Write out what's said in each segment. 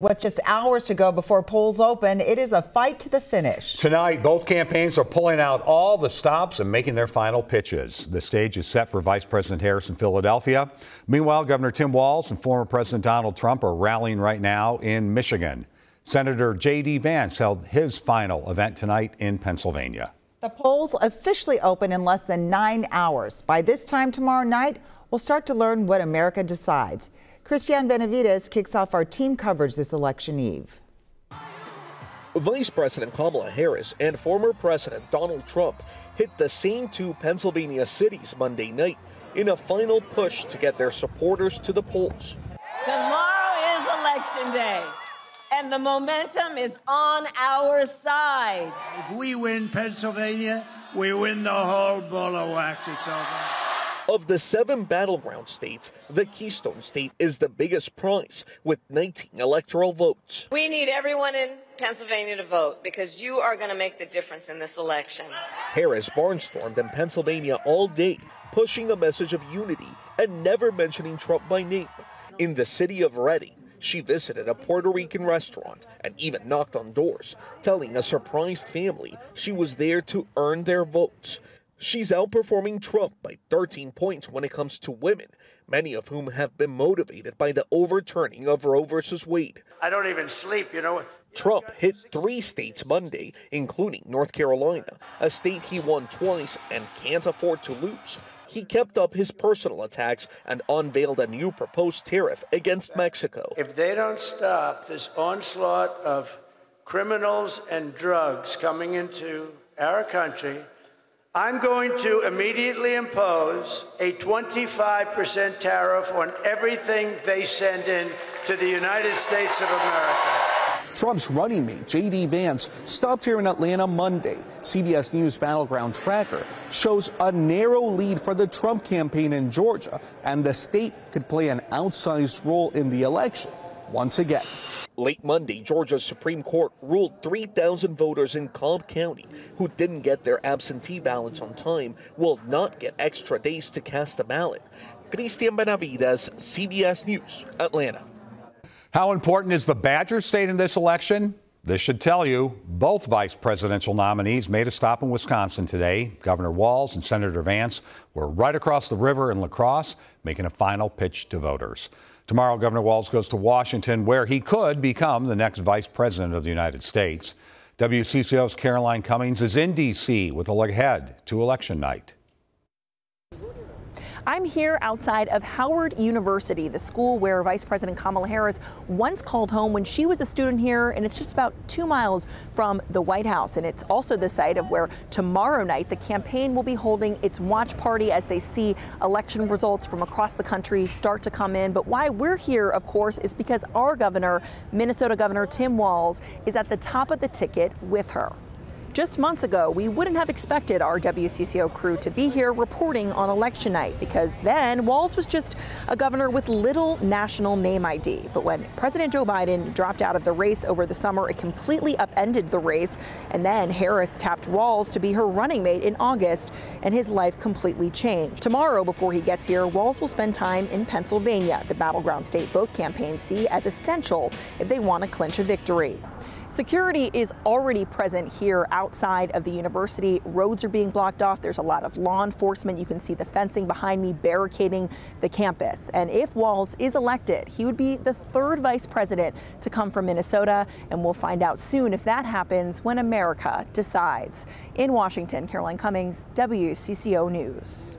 With just hours to go before polls open, it is a fight to the finish. Tonight, both campaigns are pulling out all the stops and making their final pitches. The stage is set for Vice President Harris in Philadelphia. Meanwhile, Governor Tim Walz and former President Donald Trump are rallying right now in Michigan. Senator J.D. Vance held his final event tonight in Pennsylvania. The polls officially open in less than 9 hours. By this time tomorrow night, we'll start to learn what America decides. Christian Benavides kicks off our team coverage this election eve. Vice President Kamala Harris and former President Donald Trump hit the same two Pennsylvania cities Monday night in a final push to get their supporters to the polls. Tomorrow is election day, and the momentum is on our side. If we win Pennsylvania, we win the whole ball of wax. It's over. Of the 7 battleground states, the Keystone State is the biggest prize with 19 electoral votes. We need everyone in Pennsylvania to vote because you are going to make the difference in this election. Harris barnstormed in Pennsylvania all day, pushing a message of unity and never mentioning Trump by name. In the city of Reading, she visited a Puerto Rican restaurant and even knocked on doors, telling a surprised family she was there to earn their votes. She's outperforming Trump by 13 points when it comes to women, many of whom have been motivated by the overturning of Roe versus Wade. I don't even sleep, you know. Trump hit 3 states Monday, including North Carolina, a state he won twice and can't afford to lose. He kept up his personal attacks and unveiled a new proposed tariff against Mexico. If they don't stop this onslaught of criminals and drugs coming into our country, I'm going to immediately impose a 25% tariff on everything they send in to the United States of America. Trump's running mate, J.D. Vance, stopped here in Atlanta Monday. CBS News Battleground Tracker shows a narrow lead for the Trump campaign in Georgia, and the state could play an outsized role in the election once again. Late Monday, Georgia's Supreme Court ruled 3,000 voters in Cobb County who didn't get their absentee ballots on time will not get extra days to cast a ballot. Christian Benavides, CBS News, Atlanta. How important is the Badger State in this election? This should tell you both vice presidential nominees made a stop in Wisconsin today. Governor Walz and Senator Vance were right across the river in La Crosse, making a final pitch to voters. Tomorrow, Governor Walz goes to Washington, where he could become the next vice president of the United States. WCCO's Caroline Cummings is in D.C. with a look ahead to election night. I'm here outside of Howard University, the school where Vice President Kamala Harris once called home when she was a student here, and it's just about 2 miles from the White House. And it's also the site of where tomorrow night the campaign will be holding its watch party as they see election results from across the country start to come in. But why we're here, of course, is because our governor, Minnesota Governor Tim Walz, is at the top of the ticket with her. Just months ago, we wouldn't have expected our WCCO crew to be here reporting on election night because then Walz was just a governor with little national name ID. But when President Joe Biden dropped out of the race over the summer, it completely upended the race. And then Harris tapped Walz to be her running mate in August, and his life completely changed. Tomorrow, before he gets here, Walz will spend time in Pennsylvania, the battleground state both campaigns see as essential if they want to clinch a victory. Security is already present here outside of the university. Roads are being blocked off. There's a lot of law enforcement. You can see the fencing behind me barricading the campus. And if Walz is elected, he would be the 3rd vice president to come from Minnesota. And we'll find out soon if that happens when America decides. In Washington, Caroline Cummings, WCCO News.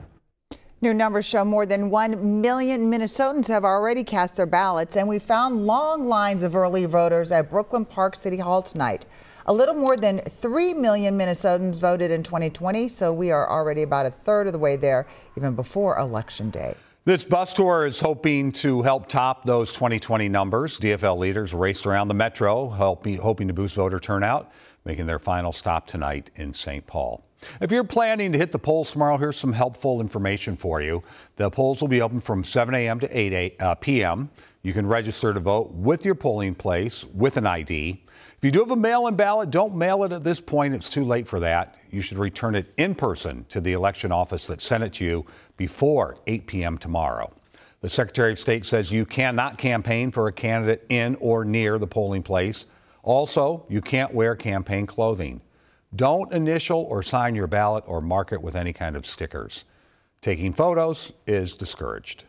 New numbers show more than 1 million Minnesotans have already cast their ballots, and we found long lines of early voters at Brooklyn Park City Hall tonight. A little more than 3 million Minnesotans voted in 2020, so we are already about a third of the way there, even before Election Day. This bus tour is hoping to help top those 2020 numbers. DFL leaders raced around the metro, hoping to boost voter turnout, making their final stop tonight in St. Paul. If you're planning to hit the polls tomorrow, here's some helpful information for you. The polls will be open from 7 a.m. to 8 p.m. You can register to vote with your polling place with an ID. If you do have a mail-in ballot, don't mail it at this point. It's too late for that. You should return it in person to the election office that sent it to you before 8 p.m. tomorrow. The Secretary of State says you cannot campaign for a candidate in or near the polling place. Also, you can't wear campaign clothing. Don't initial or sign your ballot or mark it with any kind of stickers. Taking photos is discouraged.